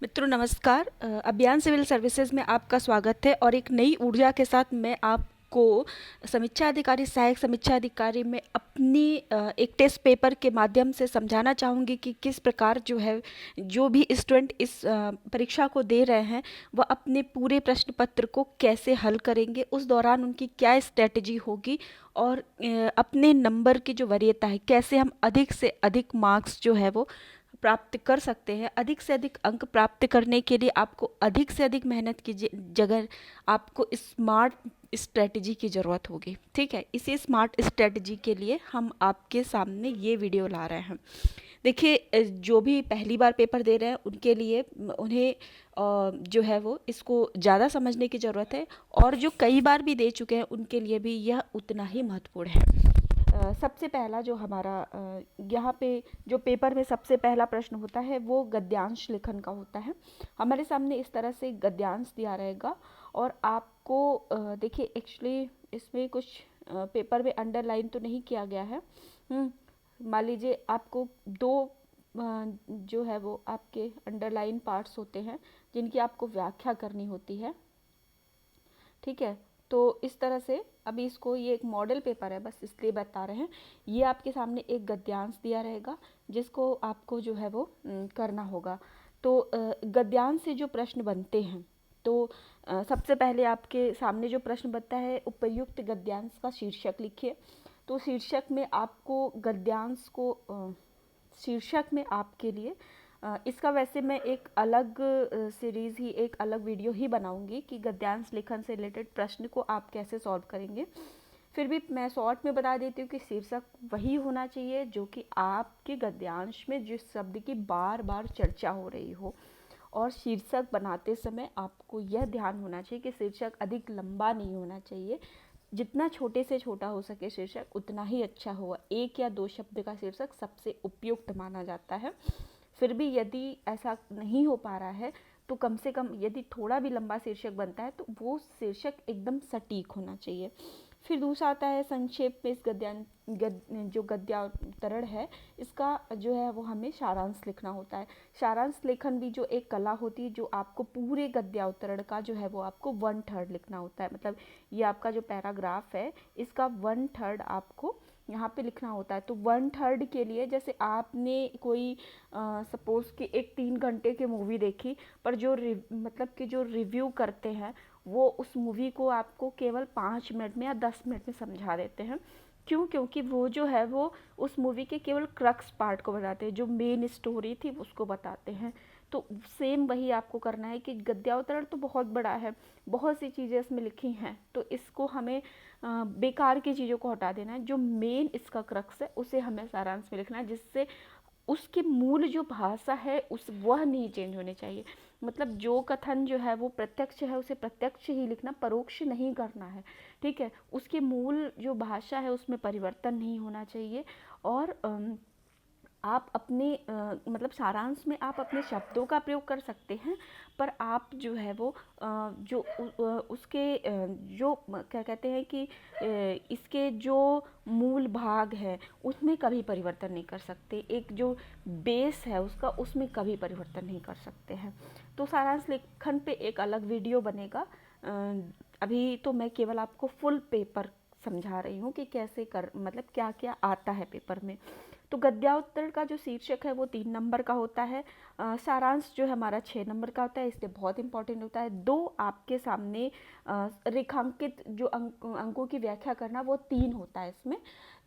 मित्रों नमस्कार। अभियान सिविल सर्विसेज में आपका स्वागत है और एक नई ऊर्जा के साथ मैं आपको समीक्षा अधिकारी सहायक समीक्षा अधिकारी में अपनी एक टेस्ट पेपर के माध्यम से समझाना चाहूँगी कि किस प्रकार जो भी स्टूडेंट इस परीक्षा को दे रहे हैं वह अपने पूरे प्रश्न पत्र को कैसे हल करेंगे, उस दौरान उनकी क्या स्ट्रेटजी होगी और अपने नंबर की जो वरीयता है कैसे हम अधिक से अधिक मार्क्स जो है वो प्राप्त कर सकते हैं। अधिक से अधिक अंक प्राप्त करने के लिए आपको अधिक से अधिक मेहनत की जगह आपको स्मार्ट स्ट्रेटजी की ज़रूरत होगी। ठीक है, इसी स्मार्ट स्ट्रेटजी के लिए हम आपके सामने ये वीडियो ला रहे हैं। देखिए, जो भी पहली बार पेपर दे रहे हैं उनके लिए उन्हें जो है वो इसको ज़्यादा समझने की ज़रूरत है, और जो कई बार भी दे चुके हैं उनके लिए भी यह उतना ही महत्वपूर्ण है। सबसे पहला जो हमारा यहाँ पे जो पेपर में सबसे पहला प्रश्न होता है वो गद्यांश लेखन का होता है। हमारे सामने इस तरह से गद्यांश दिया रहेगा और आपको देखिए एक्चुअली इसमें कुछ पेपर में अंडरलाइन तो नहीं किया गया है। मान लीजिए आपको दो जो है वो आपके अंडरलाइन पार्ट्स होते हैं जिनकी आपको व्याख्या करनी होती है। ठीक है, तो इस तरह से अभी इसको, ये एक मॉडल पेपर है बस इसलिए बता रहे हैं। ये आपके सामने एक गद्यांश दिया रहेगा जिसको आपको जो है वो करना होगा। तो गद्यांश से जो प्रश्न बनते हैं तो सबसे पहले आपके सामने जो प्रश्न बनता है, उपर्युक्त गद्यांश का शीर्षक लिखिए। तो शीर्षक में आपको गद्यांश को शीर्षक में आपके लिए इसका वैसे मैं एक अलग सीरीज़ ही, एक अलग वीडियो ही बनाऊंगी कि गद्यांश लेखन से रिलेटेड प्रश्न को आप कैसे सॉल्व करेंगे। फिर भी मैं शॉर्ट में बता देती हूँ कि शीर्षक वही होना चाहिए जो कि आपके गद्यांश में जिस शब्द की बार बार चर्चा हो रही हो। और शीर्षक बनाते समय आपको यह ध्यान होना चाहिए कि शीर्षक अधिक लंबा नहीं होना चाहिए। जितना छोटे से छोटा हो सके शीर्षक उतना ही अच्छा होगा। एक या दो शब्द का शीर्षक सबसे उपयुक्त माना जाता है। फिर भी यदि ऐसा नहीं हो पा रहा है तो कम से कम यदि थोड़ा भी लंबा शीर्षक बनता है तो वो शीर्षक एकदम सटीक होना चाहिए। फिर दूसरा आता है संक्षेप में। इस जो गद्यांतरण है इसका जो है वो हमें सारांश लिखना होता है। सारांश लेखन भी जो एक कला होती है, जो आपको पूरे गद्यांतरण का जो है वो आपको 1/3 लिखना होता है। मतलब ये आपका जो पैराग्राफ है इसका 1/3 आपको यहाँ पे लिखना होता है। तो 1/3 के लिए जैसे आपने कोई सपोज़ कि एक 3 घंटे की मूवी देखी, पर जो मतलब कि जो रिव्यू करते हैं वो उस मूवी को आपको केवल 5 मिनट में या 10 मिनट में समझा देते हैं। क्यों? क्योंकि वो जो है वो उस मूवी के केवल क्रक्स पार्ट को बताते हैं, जो मेन स्टोरी थी उसको बताते हैं। तो सेम वही आपको करना है कि गद्यांतरण तो बहुत बड़ा है, बहुत सी चीज़ें इसमें लिखी हैं, तो इसको हमें बेकार की चीज़ों को हटा देना है। जो मेन इसका क्रक्स है उसे हमें सारांश में लिखना है, जिससे उसकी मूल जो भाषा है उस वह नहीं चेंज होनी चाहिए। मतलब जो कथन जो है वो प्रत्यक्ष है उसे प्रत्यक्ष ही लिखना, परोक्ष नहीं करना है। ठीक है, उसकी मूल जो भाषा है उसमें परिवर्तन नहीं होना चाहिए। और आप अपने मतलब सारांश में आप अपने शब्दों का प्रयोग कर सकते हैं, पर आप जो है वो उसके जो क्या कहते हैं कि इसके जो मूल भाग है उसमें कभी परिवर्तन नहीं कर सकते। एक जो बेस है उसका, उसमें कभी परिवर्तन नहीं कर सकते हैं। तो सारांश लेखन पे एक अलग वीडियो बनेगा। अभी तो मैं केवल आपको फुल पेपर समझा रही हूँ कि कैसे कर, मतलब क्या क्या आता है पेपर में। तो गद्यांतरण का जो शीर्षक है वो 3 नंबर का होता है। सारांश जो है हमारा 6 नंबर का होता है, इसलिए बहुत इंपॉर्टेंट होता है। 2 आपके सामने रेखांकित जो अंकों की व्याख्या करना, वो 3 होता है इसमें।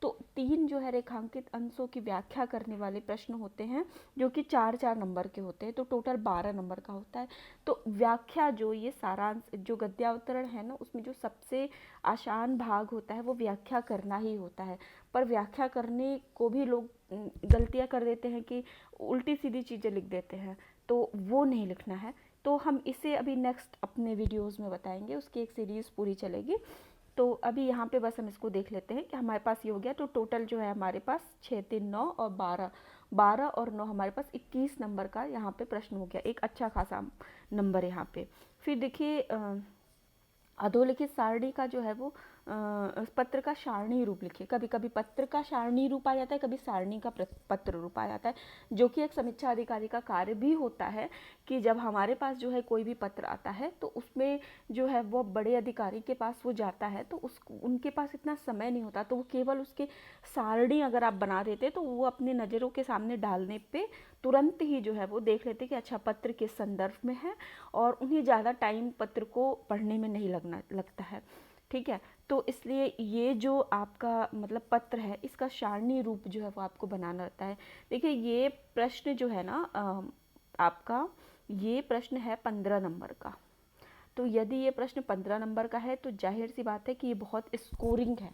तो 3 जो है रेखांकित अंशों की व्याख्या करने वाले प्रश्न होते हैं जो कि 4-4 नंबर के होते हैं, तो टोटल 12 नंबर का होता है। तो व्याख्या जो ये सारांश जो गद्यांतरण है ना, उसमें जो सबसे आसान भाग होता है वो व्याख्या करना ही होता है। पर व्याख्या करने को भी लोग गलतियाँ कर देते हैं कि उल्टी सीधी चीज़ें लिख देते हैं, तो वो नहीं लिखना है। तो हम इसे अभी नेक्स्ट अपने वीडियोस में बताएंगे, उसकी एक सीरीज़ पूरी चलेगी। तो अभी यहाँ पे बस हम इसको देख लेते हैं कि हमारे पास ये हो गया। तो टोटल जो है हमारे पास 6, 3, 9 और 12 और 9 हमारे पास 21 नंबर का यहाँ पे प्रश्न हो गया। एक अच्छा खासा नंबर यहाँ पे। फिर देखिए अधोलिखित सारणी का जो है वो पत्र का सारणी रूप लिखिए। कभी कभी पत्र का सारणी रूप आ जाता है, कभी सारणी का पत्र रूप आ जाता है, जो कि एक समीक्षा अधिकारी का कार्य भी होता है कि जब हमारे पास जो है कोई भी पत्र आता है तो उसमें जो है वो बड़े अधिकारी के पास वो जाता है, तो उनके पास इतना समय नहीं होता, तो वो केवल उसके सारणी अगर आप बना देते तो वो अपनी नज़रों के सामने डालने पे तुरंत ही जो है वो देख लेते कि अच्छा पत्र किस संदर्भ में है, और उन्हें ज़्यादा टाइम पत्र को पढ़ने में नहीं लगता है। ठीक है, तो इसलिए ये जो आपका मतलब पत्र है इसका सारणी रूप जो है वो आपको बनाना रहता है। देखिए ये प्रश्न जो है ना आपका ये प्रश्न है 15 नंबर का। तो यदि ये प्रश्न 15 नंबर का है तो जाहिर सी बात है कि ये बहुत स्कोरिंग है।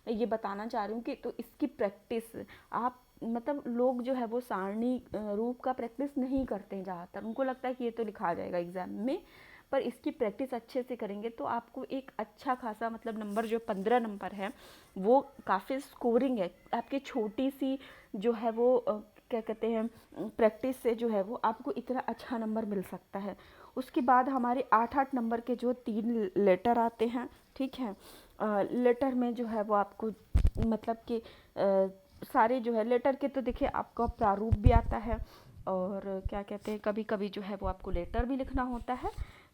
मैं ये बताना चाह रही हूँ कि तो इसकी प्रैक्टिस आप मतलब लोग जो है वो सारणी रूप का प्रैक्टिस नहीं करते हैं ज़्यादातर, उनको लगता है कि ये तो लिखा जाएगा एग्ज़ाम में, पर इसकी प्रैक्टिस अच्छे से करेंगे तो आपको एक अच्छा खासा मतलब नंबर जो 15 नंबर है वो काफ़ी स्कोरिंग है। आपकी छोटी सी जो है वो क्या कहते हैं प्रैक्टिस से जो है वो आपको इतना अच्छा नंबर मिल सकता है। उसके बाद हमारे 8-8 नंबर के जो 3 लेटर आते हैं, ठीक है, लेटर में जो है वो आपको मतलब कि सारे जो है लेटर के तो देखिए आपका प्रारूप भी आता है, और क्या कहते हैं कभी कभी जो है वो आपको लेटर भी लिखना होता है।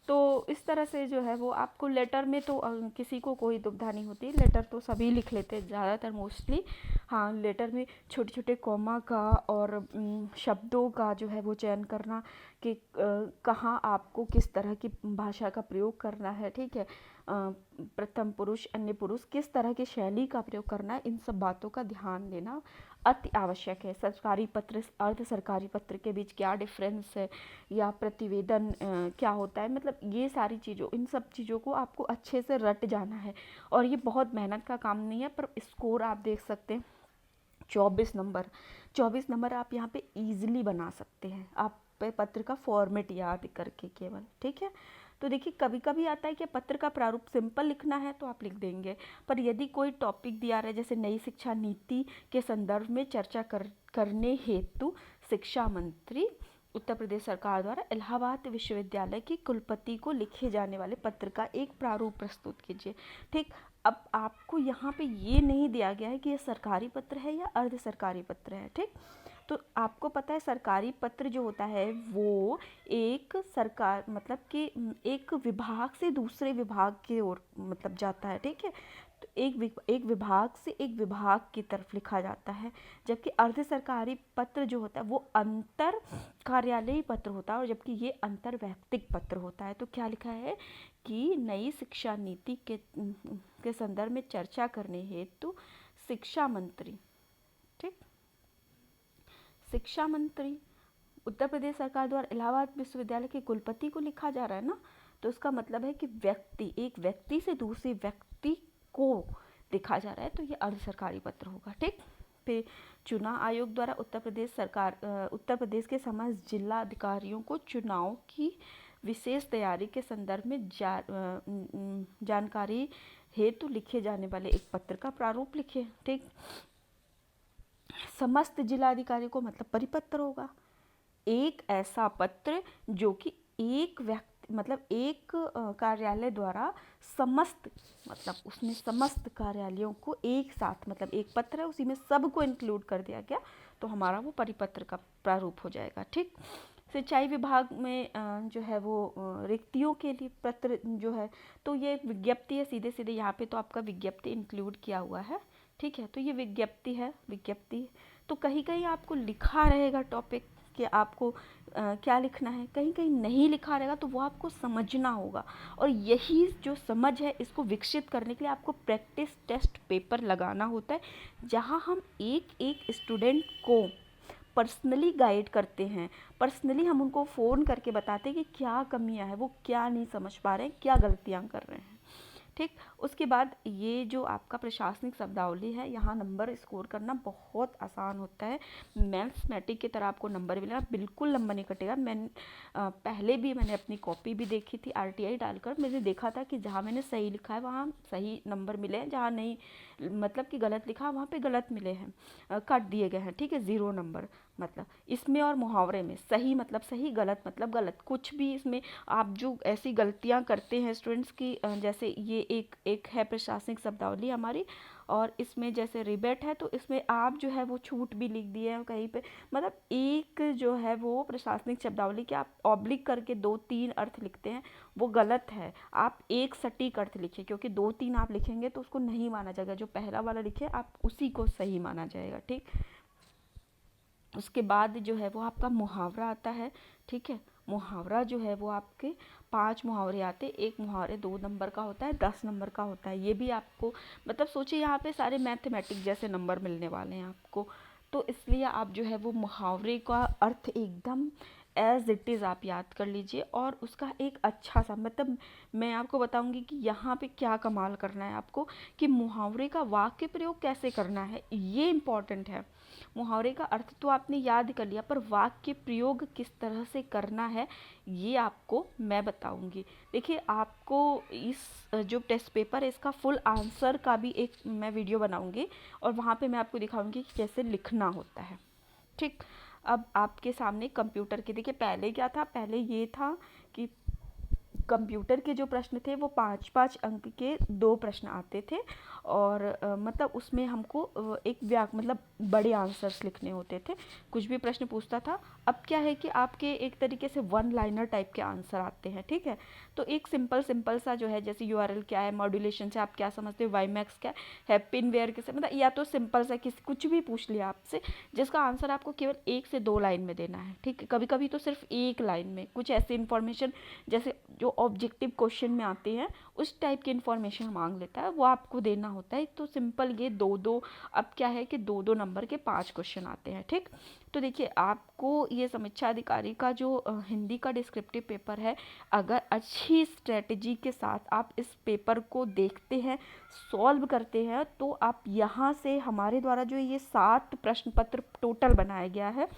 तो इस तरह से जो है वो आपको लेटर में तो किसी को कोई दुविधा नहीं होती, लेटर तो सभी लिख लेते हैं ज़्यादातर मोस्टली। हाँ, लेटर में छोटे छोटे कॉमा का और शब्दों का जो है वो चयन करना कि कहाँ आपको किस तरह की भाषा का प्रयोग करना है, ठीक है, प्रथम पुरुष अन्य पुरुष किस तरह की शैली का प्रयोग करना है, इन सब बातों का ध्यान देना अति आवश्यक है। सरकारी पत्र अर्ध सरकारी पत्र के बीच क्या डिफरेंस है, या प्रतिवेदन क्या होता है, मतलब ये सारी चीज़ों इन सब चीज़ों को आपको अच्छे से रट जाना है। और ये बहुत मेहनत का काम नहीं है, पर स्कोर आप देख सकते हैं 24 नंबर आप यहाँ पे इजीली बना सकते हैं, आप पत्र का फॉर्मेट याद करके केवल, ठीक है। तो देखिए कभी कभी आता है कि पत्र का प्रारूप सिंपल लिखना है तो आप लिख देंगे, पर यदि कोई टॉपिक दिया रहा है जैसे नई शिक्षा नीति के संदर्भ में चर्चा करने हेतु शिक्षा मंत्री उत्तर प्रदेश सरकार द्वारा इलाहाबाद विश्वविद्यालय के कुलपति को लिखे जाने वाले पत्र का एक प्रारूप प्रस्तुत कीजिए। ठीक, अब आपको यहाँ पे ये नहीं दिया गया है कि ये सरकारी पत्र है या अर्ध सरकारी पत्र है, ठीक। तो आपको पता है सरकारी पत्र जो होता है वो एक सरकार मतलब कि एक विभाग से दूसरे विभाग की ओर मतलब जाता है, ठीक है। तो एक विभाग से एक विभाग की तरफ लिखा जाता है, जबकि अर्ध सरकारी पत्र जो होता है वो अंतर कार्यालयी पत्र होता है, और जबकि ये अंतर वैयक्तिक पत्र होता है। तो क्या लिखा है कि नई शिक्षा नीति के संदर्भ में चर्चा करने हेतु शिक्षा मंत्री, ठीक, शिक्षा मंत्री उत्तर प्रदेश सरकार द्वारा इलाहाबाद विश्वविद्यालय के कुलपति को लिखा जा रहा है ना, तो इसका मतलब है कि एक व्यक्ति से दूसरे व्यक्ति को लिखा जा रहा है, तो ये अर्ध सरकारी पत्र होगा, ठीक। फिर चुनाव आयोग द्वारा उत्तर प्रदेश के समस्त जिला अधिकारियों को चुनाव की विशेष तैयारी के संदर्भ में जानकारी हेतु लिखे जाने वाले एक पत्र का प्रारूप लिखे, ठीक। समस्त जिलाधिकारी को मतलब परिपत्र होगा, एक ऐसा पत्र जो कि एक व्यक्ति मतलब एक कार्यालय द्वारा समस्त मतलब उसमें समस्त कार्यालयों को एक साथ मतलब एक पत्र है उसी में सबको इंक्लूड कर दिया गया, तो हमारा वो परिपत्र का प्रारूप हो जाएगा, ठीक। सिंचाई विभाग में जो है वो रिक्तियों के लिए पत्र जो है, तो ये एक विज्ञप्ति है, सीधे सीधे यहाँ पे तो आपका विज्ञप्ति इंक्लूड किया हुआ है, ठीक है। तो ये विज्ञप्ति है, विज्ञप्ति तो कहीं कहीं आपको लिखा रहेगा टॉपिक कि आपको क्या लिखना है, कहीं कहीं नहीं लिखा रहेगा, तो वो आपको समझना होगा। और यही जो समझ है इसको विकसित करने के लिए आपको प्रैक्टिस टेस्ट पेपर लगाना होता है, जहाँ हम एक एक स्टूडेंट को पर्सनली गाइड करते हैं, पर्सनली हम उनको फ़ोन करके बताते हैं कि क्या कमियां हैं, वो क्या नहीं समझ पा रहे हैं, क्या गलतियां कर रहे हैं, ठीक। उसके बाद ये जो आपका प्रशासनिक शब्दावली है, यहाँ नंबर स्कोर करना बहुत आसान होता है, मैथमेटिक की तरह आपको नंबर मिलेगा, बिल्कुल नंबर नहीं कटेगा। पहले भी मैंने अपनी कॉपी भी देखी थी आरटीआई डालकर, मैंने देखा था कि जहाँ मैंने सही लिखा है वहाँ सही नंबर मिले हैं, जहाँ नहीं मतलब कि गलत लिखा वहाँ पे गलत मिले हैं, काट दिए गए हैं, ठीक है, 0 नंबर। मतलब इसमें और मुहावरे में सही मतलब सही, गलत मतलब गलत, कुछ भी इसमें आप जो ऐसी गलतियां करते हैं स्टूडेंट्स की, जैसे ये एक है प्रशासनिक शब्दावली हमारी, और इसमें जैसे रिबेट है तो इसमें आप जो है वो छूट भी लिख दिए हैं कहीं पे, मतलब एक जो है वो प्रशासनिक शब्दावली के आप ऑब्लिक करके 2-3 अर्थ लिखते हैं, वो गलत है। आप एक सटीक अर्थ लिखिए, क्योंकि 2-3 आप लिखेंगे तो उसको नहीं माना जाएगा, जो पहला वाला लिखे आप उसी को सही माना जाएगा, ठीक। उसके बाद जो है वो आपका मुहावरा आता है, ठीक है। मुहावरा जो है वो आपके 5 मुहावरे आते हैं, एक मुहावरे 2 नंबर का होता है, 10 नंबर का होता है। ये भी आपको मतलब सोचिए यहाँ पे सारे मैथमेटिक जैसे नंबर मिलने वाले हैं आपको, तो इसलिए आप जो है वो मुहावरे का अर्थ एकदम एज इट इज़ आप याद कर लीजिए, और उसका एक अच्छा सा मतलब मैं आपको बताऊंगी कि यहाँ पे क्या कमाल करना है आपको, कि मुहावरे का वाक्य प्रयोग कैसे करना है, ये इम्पॉर्टेंट है। मुहावरे का अर्थ तो आपने याद कर लिया, पर वाक्य प्रयोग किस तरह से करना है ये आपको मैं बताऊंगी। देखिए आपको इस जो टेस्ट पेपर है इसका फुल आंसर का भी एक मैं वीडियो बनाऊंगी, और वहाँ पे मैं आपको दिखाऊंगी कि कैसे लिखना होता है, ठीक। अब आपके सामने कंप्यूटर के, देखिए पहले क्या था, पहले ये था कि कंप्यूटर के जो प्रश्न थे वो 5-5 अंक के 2 प्रश्न आते थे, और मतलब उसमें हमको एक मतलब बड़े आंसर्स लिखने होते थे, कुछ भी प्रश्न पूछता था। अब क्या है कि आपके एक तरीके से वन लाइनर टाइप के आंसर आते हैं, ठीक है। तो एक सिंपल सिंपल सा जो है, जैसे यूआरएल क्या है, मॉड्यूलेशन से आप क्या समझते हो, वाईमैक्स क्या है, पिनवेयर किसे, मतलब या तो सिंपल सा किसी कुछ भी पूछ लिया आपसे जिसका आंसर आपको केवल 1 से 2 लाइन में देना है, ठीक है। कभी कभी तो सिर्फ 1 लाइन में कुछ ऐसी इन्फॉर्मेशन जैसे जो ऑब्जेक्टिव क्वेश्चन में आते हैं उस टाइप की इन्फॉर्मेशन मांग लेता है, वो आपको देना होता है। तो सिंपल ये 2-2, अब क्या है कि 2-2 नंबर के 5 क्वेश्चन आते हैं, ठीक। तो देखिए आपको ये समीक्षा अधिकारी का जो हिंदी का डिस्क्रिप्टिव पेपर है, अगर अच्छी स्ट्रेटजी के साथ आप इस पेपर को देखते हैं, सॉल्व करते हैं, तो आप यहाँ से हमारे द्वारा जो ये 7 प्रश्न पत्र टोटल बनाया गया है,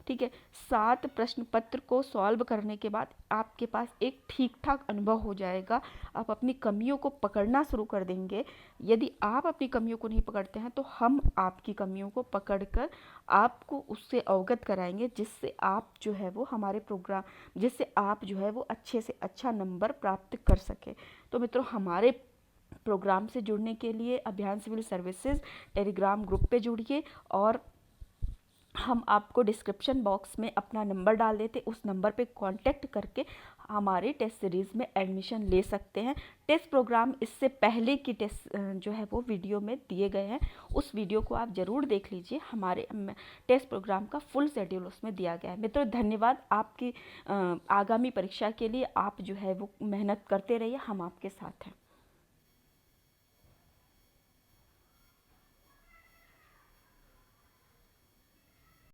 ठीक है, 7 प्रश्न पत्र को सॉल्व करने के बाद आपके पास एक ठीक ठाक अनुभव हो जाएगा। आप अपनी कमियों को पकड़ना शुरू कर देंगे। यदि आप अपनी कमियों को नहीं पकड़ते हैं तो हम आपकी कमियों को पकड़कर आपको उससे अवगत कराएंगे, जिससे आप जो है वो हमारे प्रोग्राम, जिससे आप जो है वो अच्छे से अच्छा नंबर प्राप्त कर सके। तो मित्रों, हमारे प्रोग्राम से जुड़ने के लिए अभियान सिविल सर्विसेज टेलीग्राम ग्रुप पे जुड़िए, और हम आपको डिस्क्रिप्शन बॉक्स में अपना नंबर डाल देते, उस नंबर पे कांटेक्ट करके हमारे टेस्ट सीरीज़ में एडमिशन ले सकते हैं। टेस्ट प्रोग्राम इससे पहले की टेस्ट जो है वो वीडियो में दिए गए हैं, उस वीडियो को आप ज़रूर देख लीजिए। हमारे टेस्ट प्रोग्राम का फुल शेड्यूल उसमें दिया गया है। मित्रों धन्यवाद, आपकी आगामी परीक्षा के लिए आप जो है वो मेहनत करते रहिए, हम आपके साथ हैं।